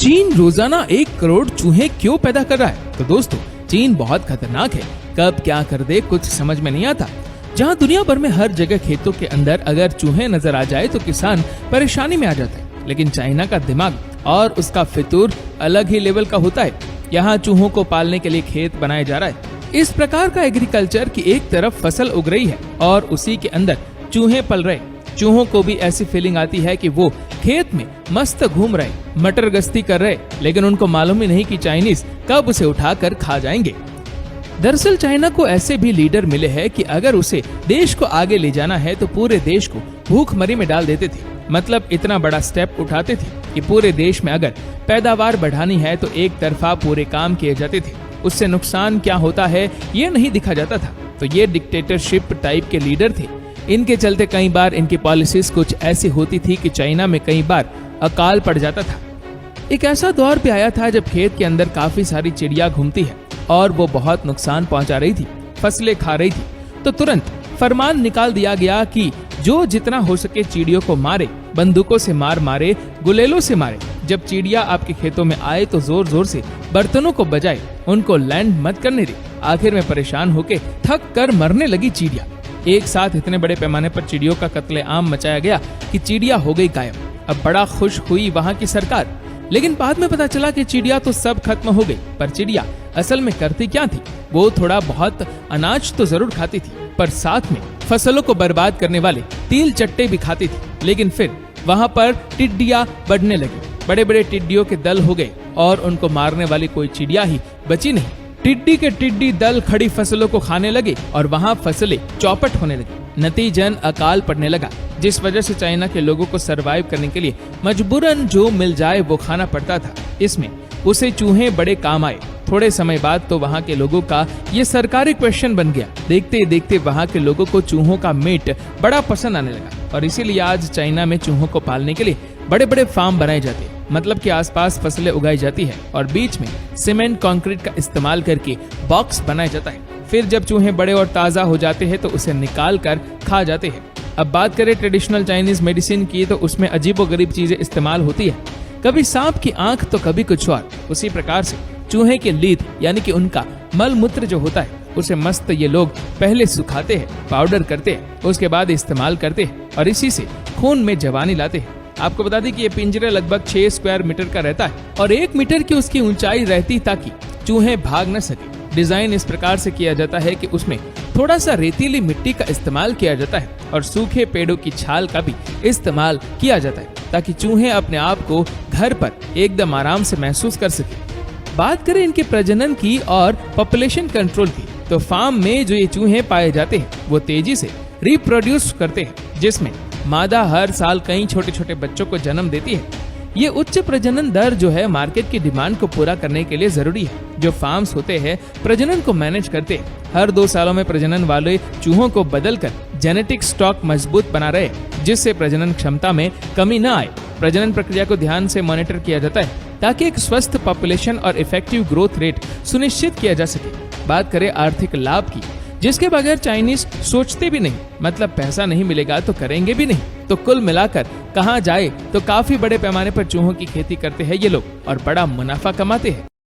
चीन रोजाना 1 करोड़ चूहे क्यों पैदा कर रहा है? तो दोस्तों, चीन बहुत खतरनाक है। कब क्या कर दे कुछ समझ में नहीं आता। जहां दुनिया भर में हर जगह खेतों के अंदर अगर चूहे नजर आ जाए तो किसान परेशानी में आ जाता है। लेकिन चाइना का दिमाग और उसका फितूर अलग ही लेवल का होता है। यहाँ चूहों को पालने के लिए खेत बनाया जा रहा है। इस प्रकार का एग्रीकल्चर की एक तरफ फसल उग रही है और उसी के अंदर चूहे पल रहे। चूहों को भी ऐसी फीलिंग आती है कि वो खेत में मस्त घूम रहे, मटर गश्ती कर रहे, लेकिन उनको मालूम ही नहीं कि चाइनीज कब उसे उठाकर खा जाएंगे। दरअसल चाइना को ऐसे भी लीडर मिले हैं कि अगर उसे देश को आगे ले जाना है तो पूरे देश को भूखमरी में डाल देते थे। मतलब इतना बड़ा स्टेप उठाते थे कि पूरे देश में अगर पैदावार बढ़ानी है तो एक तरफा पूरे काम किए जाते थे। उससे नुकसान क्या होता है ये नहीं दिखा जाता था। तो ये डिक्टेटरशिप टाइप के लीडर थे। इनके चलते कई बार इनकी पॉलिसीज कुछ ऐसी होती थी कि चाइना में कई बार अकाल पड़ जाता था। एक ऐसा दौर पे आया था जब खेत के अंदर काफी सारी चिड़िया घूमती है और वो बहुत नुकसान पहुंचा रही थी, फसलें खा रही थी। तो तुरंत फरमान निकाल दिया गया कि जो जितना हो सके चिड़ियों को मारे, बंदूकों से मारे, गुलेलों से मारे। जब चिड़िया आपके खेतों में आए तो जोर जोर से बर्तनों को बजाए, उनको लैंड मत करने दे। आखिर में परेशान होके थक कर मरने लगी चिड़िया। एक साथ इतने बड़े पैमाने पर चिड़ियों का कत्लेआम मचाया गया कि चिड़िया हो गई गायब। अब बड़ा खुश हुई वहाँ की सरकार, लेकिन बाद में पता चला कि चिड़िया तो सब खत्म हो गई। पर चिड़िया असल में करती क्या थी? वो थोड़ा बहुत अनाज तो जरूर खाती थी, पर साथ में फसलों को बर्बाद करने वाले तिल चट्टे भी खाती थी। लेकिन फिर वहाँ पर टिड्डियाँ बढ़ने लगी। बड़े बड़े टिड्डियों के दल हो गए और उनको मारने वाली कोई चिड़िया ही बची नहीं। टिड्डी के टिड्डी दल खड़ी फसलों को खाने लगे और वहाँ फसलें चौपट होने लगी। नतीजन अकाल पड़ने लगा, जिस वजह से चाइना के लोगों को सरवाइव करने के लिए मजबूरन जो मिल जाए वो खाना पड़ता था। इसमें उसे चूहे बड़े काम आए। थोड़े समय बाद तो वहाँ के लोगों का ये सरकारी क्वेश्चन बन गया। देखते देखते वहाँ के लोगों को चूहों का मीट बड़ा पसंद आने लगा और इसीलिए आज चाइना में चूहों को पालने के लिए बड़े बड़े फार्म बनाए जाते हैं। मतलब कि आसपास फसलें उगाई जाती है और बीच में सीमेंट कंक्रीट का इस्तेमाल करके बॉक्स बनाया जाता है। फिर जब चूहे बड़े और ताज़ा हो जाते हैं तो उसे निकाल कर खा जाते हैं। अब बात करें ट्रेडिशनल चाइनीज मेडिसिन की, तो उसमें अजीबोगरीब चीजें इस्तेमाल होती है। कभी सांप की आंख तो कभी कुछ और। उसी प्रकार से चूहे के लीद यानी कि उनका मल मूत्र जो होता है उसे मस्त ये लोग पहले सुखाते हैं, पाउडर करते हैं, उसके बाद इस्तेमाल करते हैं और इसी से खून में जवानी लाते हैं। आपको बता दें कि ये पिंजरा लगभग 6 स्क्वायर मीटर का रहता है और 1 मीटर की उसकी ऊंचाई रहती ताकि चूहे भाग न सके। डिजाइन इस प्रकार से किया जाता है कि उसमें थोड़ा सा रेतीली मिट्टी का इस्तेमाल किया जाता है और सूखे पेड़ों की छाल का भी इस्तेमाल किया जाता है ताकि चूहे अपने आप को घर पर एकदम आराम से महसूस कर सके। बात करें इनके प्रजनन की और पॉपुलेशन कंट्रोल की, तो फार्म में जो ये चूहे पाए जाते हैं वो तेजी से रिप्रोड्यूस करते हैं, जिसमें मादा हर साल कई छोटे छोटे बच्चों को जन्म देती है। ये उच्च प्रजनन दर जो है मार्केट की डिमांड को पूरा करने के लिए जरूरी है। जो फार्म्स होते हैं प्रजनन को मैनेज करते हैं, हर 2 सालों में प्रजनन वाले चूहों को बदलकर जेनेटिक स्टॉक मजबूत बना रहे, जिससे प्रजनन क्षमता में कमी न आए। प्रजनन प्रक्रिया को ध्यान से मॉनिटर किया जाता है ताकि एक स्वस्थ पॉपुलेशन और इफेक्टिव ग्रोथ रेट सुनिश्चित किया जा सके। बात करें आर्थिक लाभ की, जिसके बगैर चाइनीज सोचते भी नहीं। मतलब पैसा नहीं मिलेगा तो करेंगे भी नहीं। तो कुल मिलाकर कहा जाए तो काफी बड़े पैमाने पर चूहों की खेती करते हैं ये लोग और बड़ा मुनाफा कमाते हैं।